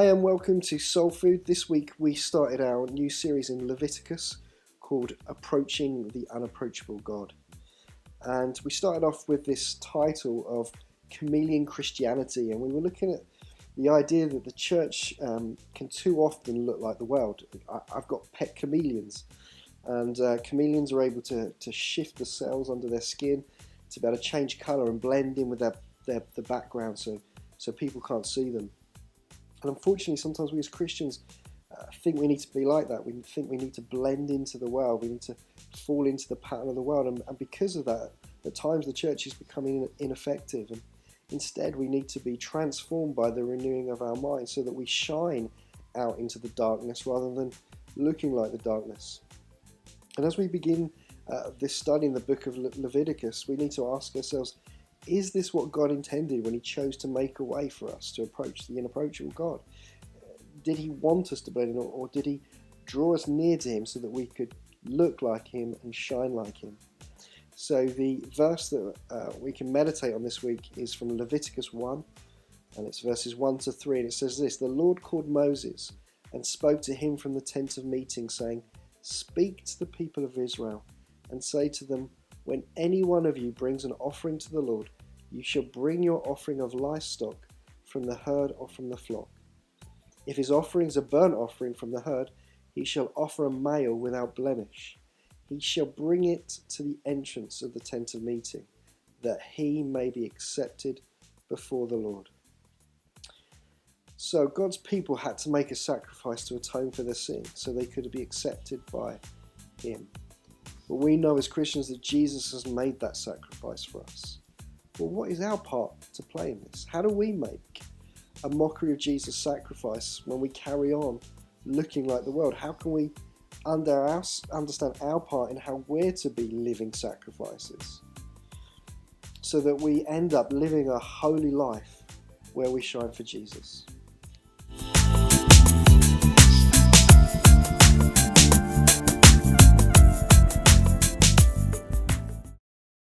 Hi and welcome to Soul Food. This week we started our new series in Leviticus called Approaching the Unapproachable God. And we started off with this title of Chameleon Christianity, and we were looking at the idea that the church can too often look like the world. I've got pet chameleons, and chameleons are able to shift the cells under their skin to be able to change colour and blend in with the background so people can't see them. And unfortunately, sometimes we as Christians think we need to be like that. We think we need to blend into the world. We need to fall into the pattern of the world. And because of that, at times the church is becoming ineffective. And instead, we need to be transformed by the renewing of our minds so that we shine out into the darkness rather than looking like the darkness. And as we begin this study in the book of Leviticus, we need to ask ourselves, is this what God intended when he chose to make a way for us to approach the unapproachable God? Did he want us to blend in, or did he draw us near to him so that we could look like him and shine like him? So the verse that we can meditate on this week is from Leviticus 1, and it's verses 1 to 3, and it says this: "The Lord called Moses and spoke to him from the tent of meeting, saying, 'Speak to the people of Israel and say to them, when any one of you brings an offering to the Lord, you shall bring your offering of livestock from the herd or from the flock. If his offering is a burnt offering from the herd, he shall offer a male without blemish. He shall bring it to the entrance of the tent of meeting, that he may be accepted before the Lord.'" So God's people had to make a sacrifice to atone for their sin so they could be accepted by him. But we know as Christians that Jesus has made that sacrifice for us. Well, what is our part to play in this? How do we make a mockery of Jesus' sacrifice when we carry on looking like the world? How can we understand our part in how we're to be living sacrifices so that we end up living a holy life where we shine for Jesus?